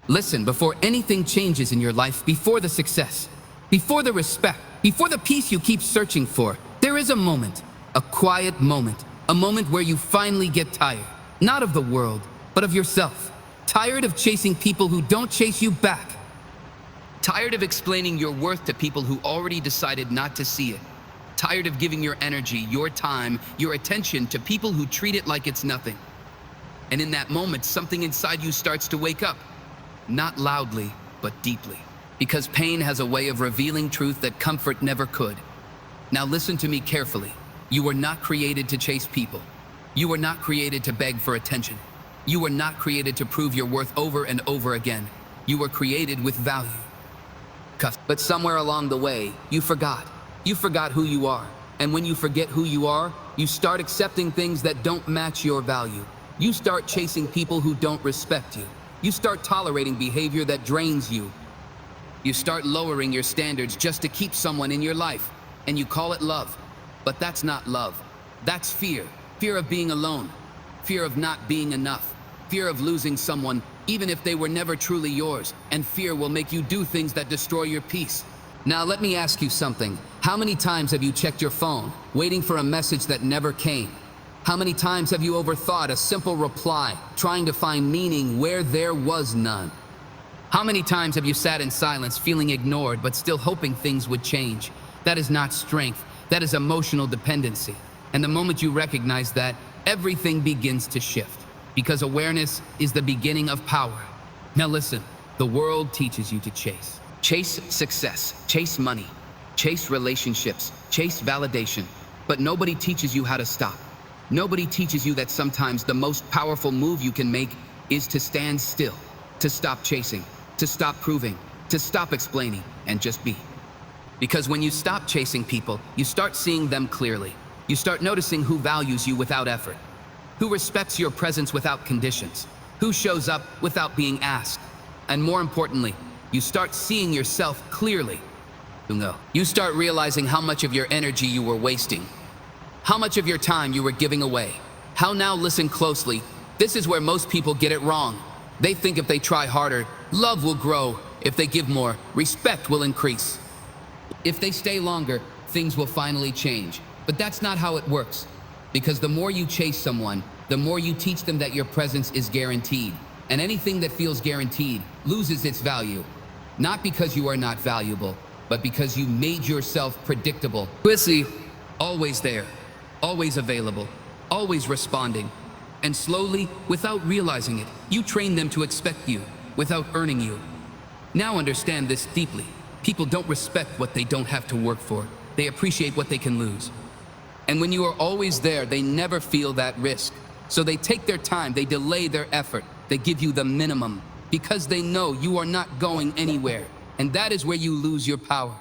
Listen, before anything changes in your life, before the success, before the respect, before the peace you keep searching for, there is a moment, a quiet moment, a moment where you finally get tired, not of the world, but of yourself. Tired of chasing people who don't chase you back. Tired of explaining your worth to people who already decided not to see it. Tired of giving your energy, your time, your attention to people who treat it like it's nothing. And in that moment, something inside you starts to wake up. Not loudly, but deeply. Because pain has a way of revealing truth that comfort never could. Now listen to me carefully. You were not created to chase people. You were not created to beg for attention. You were not created to prove your worth over and over again. You were created with value. But somewhere along the way, you forgot. You forgot who you are. And when you forget who you are, you start accepting things that don't match your value. You start chasing people who don't respect you. You start tolerating behavior that drains you. You start lowering your standards just to keep someone in your life. And you call it love. But that's not love. That's fear. Fear of being alone. Fear of not being enough. Fear of losing someone, even if they were never truly yours. And fear will make you do things that destroy your peace. Now let me ask you something. How many times have you checked your phone, waiting for a message that never came? How many times have you overthought a simple reply, trying to find meaning where there was none? How many times have you sat in silence, feeling ignored, but still hoping things would change? That is not strength. That is emotional dependency. And the moment you recognize that, everything begins to shift. Because awareness is the beginning of power. Now listen, the world teaches you to chase. Chase success, chase money, chase relationships, chase validation. But nobody teaches you how to stop. Nobody teaches you that sometimes the most powerful move you can make is to stand still, to stop chasing, to stop proving, to stop explaining, and just be. Because when you stop chasing people, you start seeing them clearly. You start noticing who values you without effort, who respects your presence without conditions, who shows up without being asked. And more importantly, you start seeing yourself clearly. You start realizing how much of your energy you were wasting, how much of your time you were giving away. How now, listen closely. This is where most people get it wrong. They think if they try harder, love will grow. If they give more, respect will increase. If they stay longer, things will finally change. But that's not how it works. Because the more you chase someone, the more you teach them that your presence is guaranteed. And anything that feels guaranteed loses its value. Not because you are not valuable, but because you made yourself predictable. Always there, always available, always responding. And slowly, without realizing it, you train them to expect you without earning you. Now understand this deeply. People don't respect what they don't have to work for. They appreciate what they can lose. And when you are always there, they never feel that risk. So they take their time, they delay their effort, they give you the minimum because they know you are not going anywhere. And that is where you lose your power.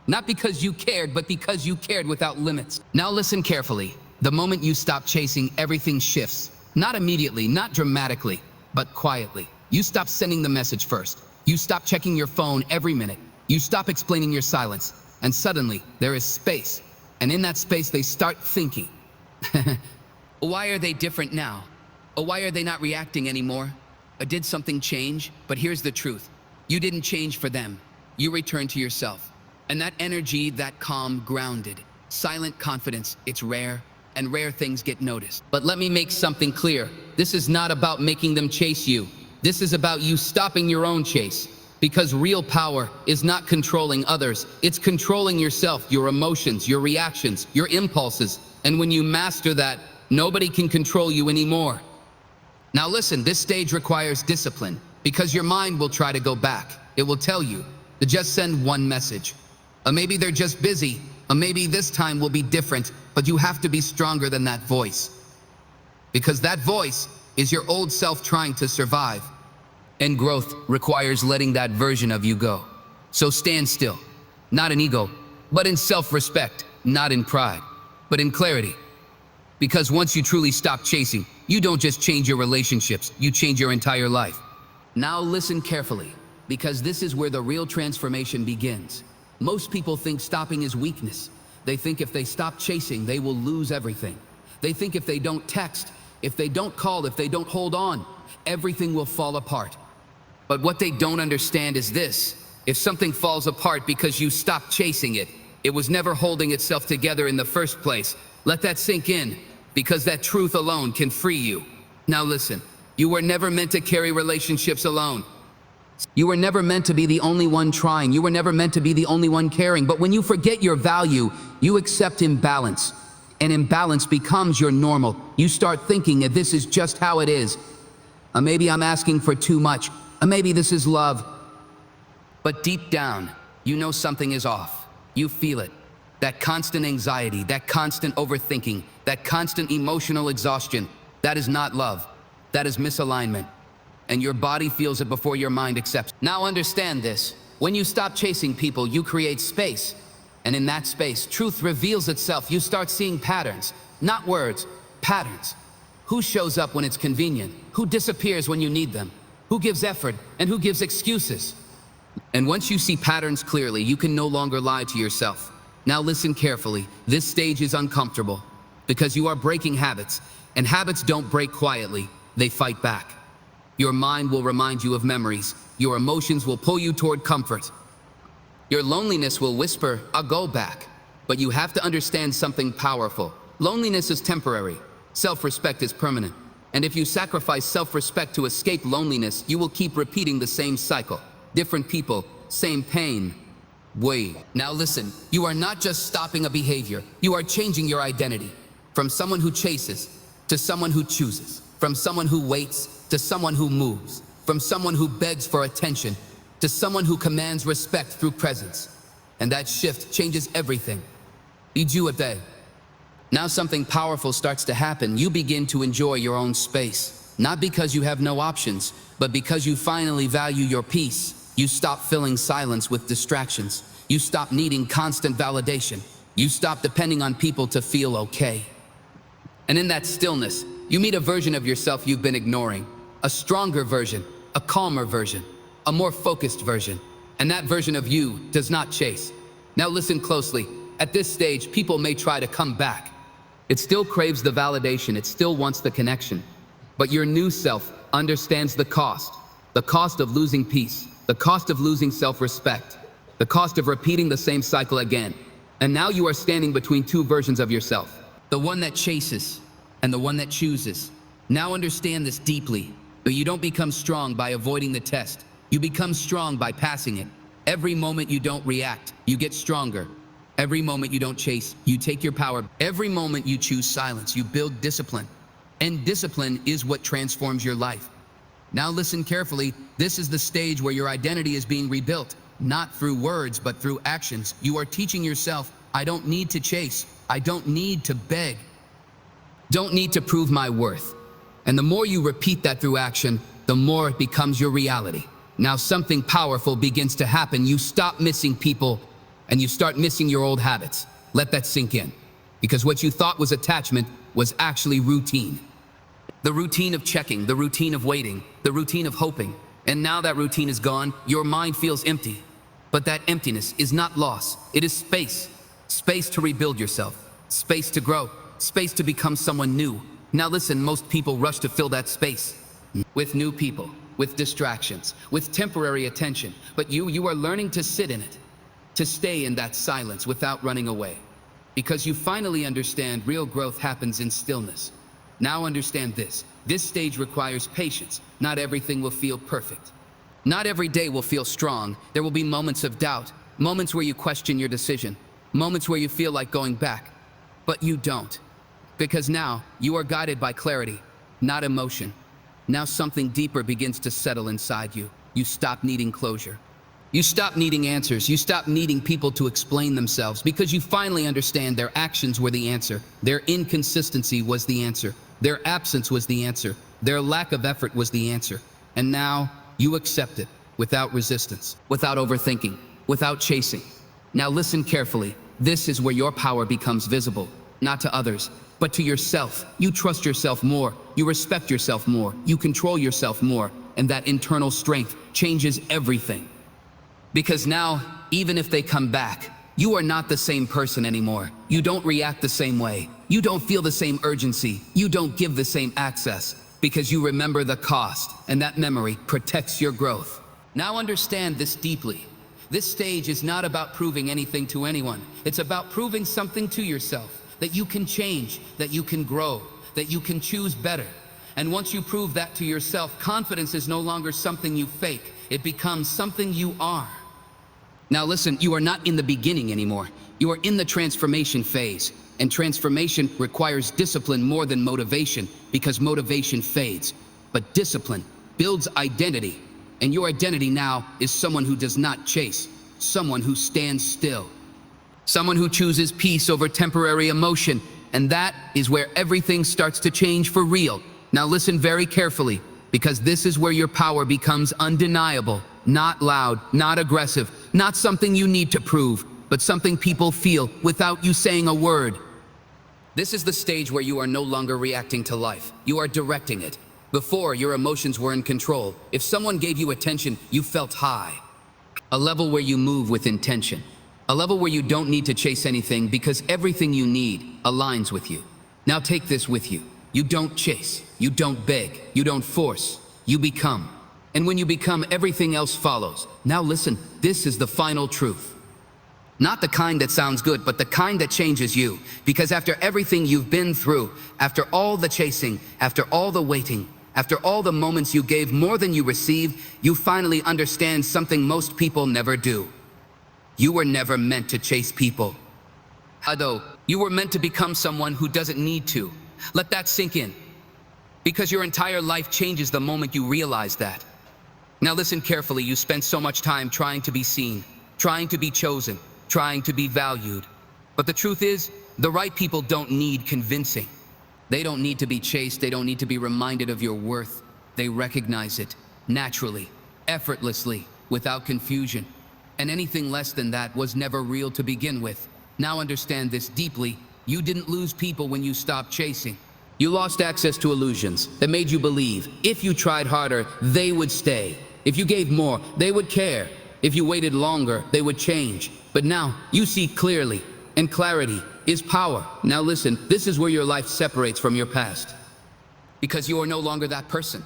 Not because you cared, but because you cared without limits. Now listen carefully. The moment you stop chasing, everything shifts. Not immediately, not dramatically, but quietly. You stop sending the message first. You stop checking your phone every minute. You stop explaining your silence. And suddenly, there is space. And in that space, they start thinking. Why are they different now? Or why are they not reacting anymore? Or did something change? But here's the truth. You didn't change for them. You returned to yourself. And that energy, that calm, grounded, silent confidence, it's rare. And rare things get noticed. But let me make something clear. This is not about making them chase you. This is about you stopping your own chase. Because real power is not controlling others. It's controlling yourself, your emotions, your reactions, your impulses. And when you master that, nobody can control you anymore. Now listen, this stage requires discipline because your mind will try to go back. It will tell you to just send one message. Or maybe they're just busy. Or maybe this time will be different, but you have to be stronger than that voice. Because that voice is your old self trying to survive. And growth requires letting that version of you go. So stand still, not in ego, but in self-respect, not in pride, but in clarity. Because once you truly stop chasing, you don't just change your relationships, you change your entire life. Now listen carefully, because this is where the real transformation begins. Most people think stopping is weakness. They think if they stop chasing, they will lose everything. They think if they don't text, if they don't call, if they don't hold on, everything will fall apart. But what they don't understand is this. If something falls apart because you stopped chasing it, it was never holding itself together in the first place. Let that sink in, because that truth alone can free you. Now listen, you were never meant to carry relationships alone. You were never meant to be the only one trying. You were never meant to be the only one caring. But when you forget your value, you accept imbalance. And imbalance becomes your normal. You start thinking that this is just how it is. Maybe I'm asking for too much. Maybe this is love. But deep down, you know something is off. You feel it. That constant anxiety, that constant overthinking, that constant emotional exhaustion, that is not love. That is misalignment. And your body feels it before your mind accepts. Now understand this. When you stop chasing people, you create space. And in that space, truth reveals itself. You start seeing patterns, not words, patterns. Who shows up when it's convenient? Who disappears when you need them? Who gives effort and who gives excuses? And once you see patterns clearly, you can no longer lie to yourself. Now listen carefully. This stage is uncomfortable because you are breaking habits, and habits don't break quietly. They fight back. Your mind will remind you of memories. Your emotions will pull you toward comfort. Your loneliness will whisper, "I'll go back." But you have to understand something powerful. Loneliness is temporary. Self-respect is permanent. And if you sacrifice self-respect to escape loneliness, you will keep repeating the same cycle. Different people, same pain. Wait. Now listen, you are not just stopping a behavior. You are changing your identity. From someone who chases to someone who chooses. From someone who waits to someone who moves. From someone who begs for attention to someone who commands respect through presence. And that shift changes everything. Day. Now something powerful starts to happen. You begin to enjoy your own space. Not because you have no options, but because you finally value your peace. You stop filling silence with distractions. You stop needing constant validation. You stop depending on people to feel okay. And in that stillness, you meet a version of yourself you've been ignoring. A stronger version, a calmer version, a more focused version. And that version of you does not chase. Now listen closely. At this stage, people may try to come back. It still craves the validation. It still wants the connection. But your new self understands the cost of losing peace, the cost of losing self-respect, the cost of repeating the same cycle again. And now you are standing between two versions of yourself, the one that chases and the one that chooses. Now understand this deeply, but you don't become strong by avoiding the test. You become strong by passing it. Every moment you don't react, you get stronger. Every moment you don't chase, you take your power. Every moment you choose silence, you build discipline. And discipline is what transforms your life. Now listen carefully. This is the stage where your identity is being rebuilt, not through words, but through actions. You are teaching yourself, I don't need to chase. I don't need to beg. Don't need to prove my worth. And the more you repeat that through action, the more it becomes your reality. Now something powerful begins to happen. You stop missing people and you start missing your old habits. Let that sink in. Because what you thought was attachment was actually routine. The routine of checking, the routine of waiting, the routine of hoping. And now that routine is gone, your mind feels empty. But that emptiness is not loss, it is space. Space to rebuild yourself, space to grow, space to become someone new. Now listen, most people rush to fill that space with new people, with distractions, with temporary attention. But you are learning to sit in it, to stay in that silence without running away. Because you finally understand real growth happens in stillness. Now understand this. This stage requires patience. Not everything will feel perfect. Not every day will feel strong. There will be moments of doubt, moments where you question your decision, moments where you feel like going back. But you don't. Because now you are guided by clarity, not emotion. Now something deeper begins to settle inside you. You stop needing closure. You stop needing answers. You stop needing people to explain themselves because you finally understand their actions were the answer. Their inconsistency was the answer. Their absence was the answer. Their lack of effort was the answer. And now you accept it without resistance, without overthinking, without chasing. Now listen carefully. This is where your power becomes visible, not to others, but to yourself. You trust yourself more. You respect yourself more. You control yourself more. And that internal strength changes everything. Because now, even if they come back, you are not the same person anymore. You don't react the same way. You don't feel the same urgency. You don't give the same access. because you remember the cost, and that memory protects your growth. Now understand this deeply. This stage is not about proving anything to anyone. It's about proving something to yourself, that you can change, that you can grow, that you can choose better. And once you prove that to yourself, confidence is no longer something you fake. It becomes something you are. Now listen, you are not in the beginning anymore. You are in the transformation phase. And transformation requires discipline more than motivation, because motivation fades. But discipline builds identity. And your identity now is someone who does not chase, someone who stands still, someone who chooses peace over temporary emotion. And that is where everything starts to change for real. Now listen very carefully, because this is where your power becomes undeniable, not loud, not aggressive, not something you need to prove, but something people feel without you saying a word. This is the stage where you are no longer reacting to life. You are directing it. Before, your emotions were in control. If someone gave you attention, you felt high. A level where you move with intention. A level where you don't need to chase anything because everything you need aligns with you. Now take this with you. You don't chase. You don't beg. You don't force. You become. And when you become, everything else follows. Now listen, this is the final truth. Not the kind that sounds good, but the kind that changes you. Because after everything you've been through, after all the chasing, after all the waiting, after all the moments you gave more than you received, you finally understand something most people never do. You were never meant to chase people. Although, you were meant to become someone who doesn't need to. Let that sink in. Because your entire life changes the moment you realize that. Now listen carefully, you spent so much time trying to be seen, trying to be chosen, trying to be valued. But the truth is, the right people don't need convincing. They don't need to be chased. They don't need to be reminded of your worth. They recognize it naturally, effortlessly, without confusion. And anything less than that was never real to begin with. Now understand this deeply. You didn't lose people when you stopped chasing. You lost access to illusions that made you believe if you tried harder, they would stay. If you gave more, they would care. If you waited longer, they would change. But now, you see clearly, and clarity is power. Now listen, this is where your life separates from your past. Because you are no longer that person.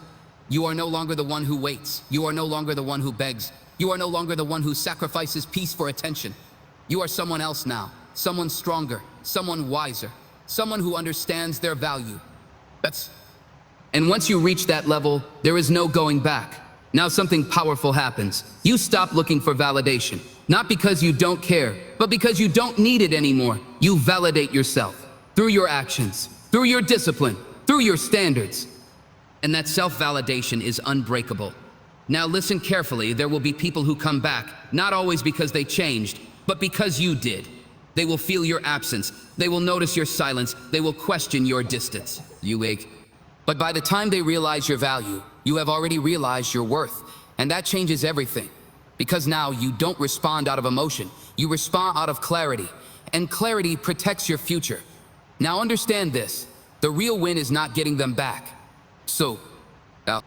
You are no longer the one who waits. You are no longer the one who begs. You are no longer the one who sacrifices peace for attention. You are someone else now, someone stronger, someone wiser, someone who understands their value. And once you reach that level, there is no going back. Now something powerful happens. You stop looking for validation. Not because you don't care, but because you don't need it anymore. You validate yourself through your actions, through your discipline, through your standards. And that self-validation is unbreakable. Now listen carefully, there will be people who come back, not always because they changed, but because you did. They will feel your absence. They will notice your silence. They will question your distance. You ache. But by the time they realize your value, you have already realized your worth. And that changes everything. Because now you don't respond out of emotion. You respond out of clarity. And clarity protects your future. Now understand this. The real win is not getting them back.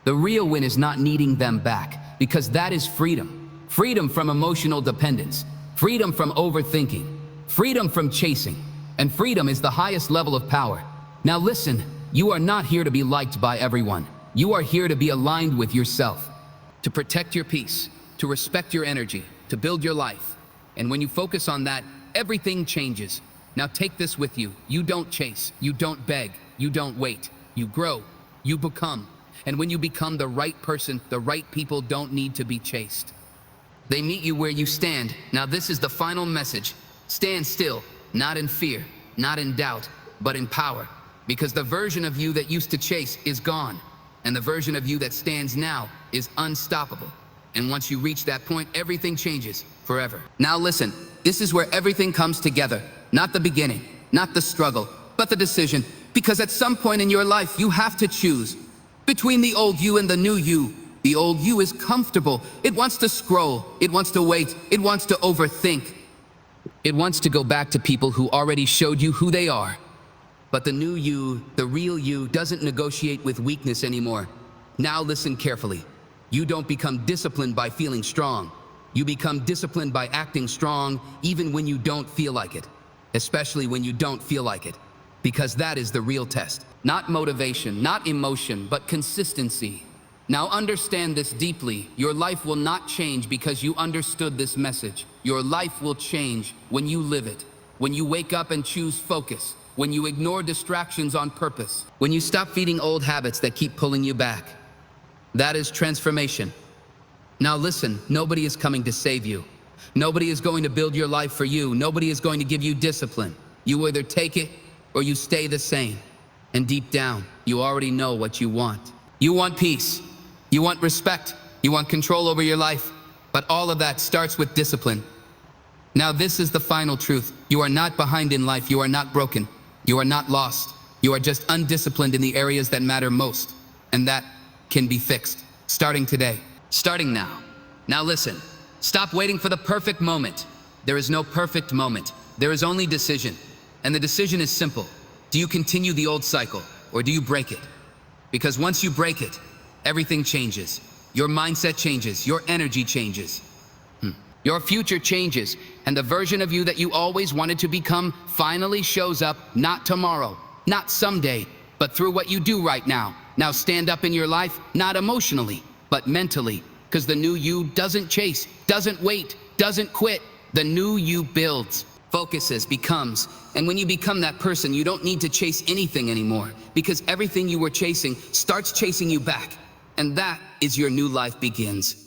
The real win is not needing them back. Because that is freedom. Freedom from emotional dependence. Freedom from overthinking. Freedom from chasing. And freedom is the highest level of power. Now listen, you are not here to be liked by everyone. You are here to be aligned with yourself. To protect your peace. To respect your energy. To build your life. And when you focus on that, everything changes. Now take this with you. You don't chase. You don't beg. You don't wait. You grow. You become. And when you become the right person, the right people don't need to be chased. They meet you where you stand. Now this is the final message. Stand still, not in fear, not in doubt, but in power. Because the version of you that used to chase is gone. And the version of you that stands now is unstoppable. And once you reach that point, everything changes forever. Now listen, this is where everything comes together. Not the beginning, not the struggle, but the decision. Because at some point in your life, you have to choose between the old you and the new you. The old you is comfortable. It wants to scroll. It wants to wait. It wants to overthink. It wants to go back to people who already showed you who they are. But the new you, the real you, doesn't negotiate with weakness anymore. Now listen carefully. You don't become disciplined by feeling strong. You become disciplined by acting strong even when you don't feel like it. Especially when you don't feel like it. Because that is the real test. Not motivation, not emotion, but consistency. Now understand this deeply. Your life will not change because you understood this message. Your life will change when you live it. When you wake up and choose focus. When you ignore distractions on purpose. When you stop feeding old habits that keep pulling you back. That is transformation. Now listen, nobody is coming to save you. Nobody is going to build your life for you. Nobody is going to give you discipline. You either take it or you stay the same. And deep down, you already know what you want. You want peace. You want respect. You want control over your life. But all of that starts with discipline. Now this is the final truth. You are not behind in life. You are not broken. You are not lost. You are just undisciplined in the areas that matter most. And that can be fixed. Starting today. Starting now. Now listen. Stop waiting for the perfect moment. There is no perfect moment. There is only decision. And the decision is simple. Do you continue the old cycle or do you break it? Because once you break it, everything changes. Your mindset changes. Your energy changes. Your future changes. And the version of you that you always wanted to become finally shows up, not tomorrow, not someday, but through what you do right now. Now stand up in your life, not emotionally, but mentally. Because the new you doesn't chase, doesn't wait, doesn't quit. The new you builds, focuses, becomes. And when you become that person, you don't need to chase anything anymore. Because everything you were chasing starts chasing you back. And that is your new life begins.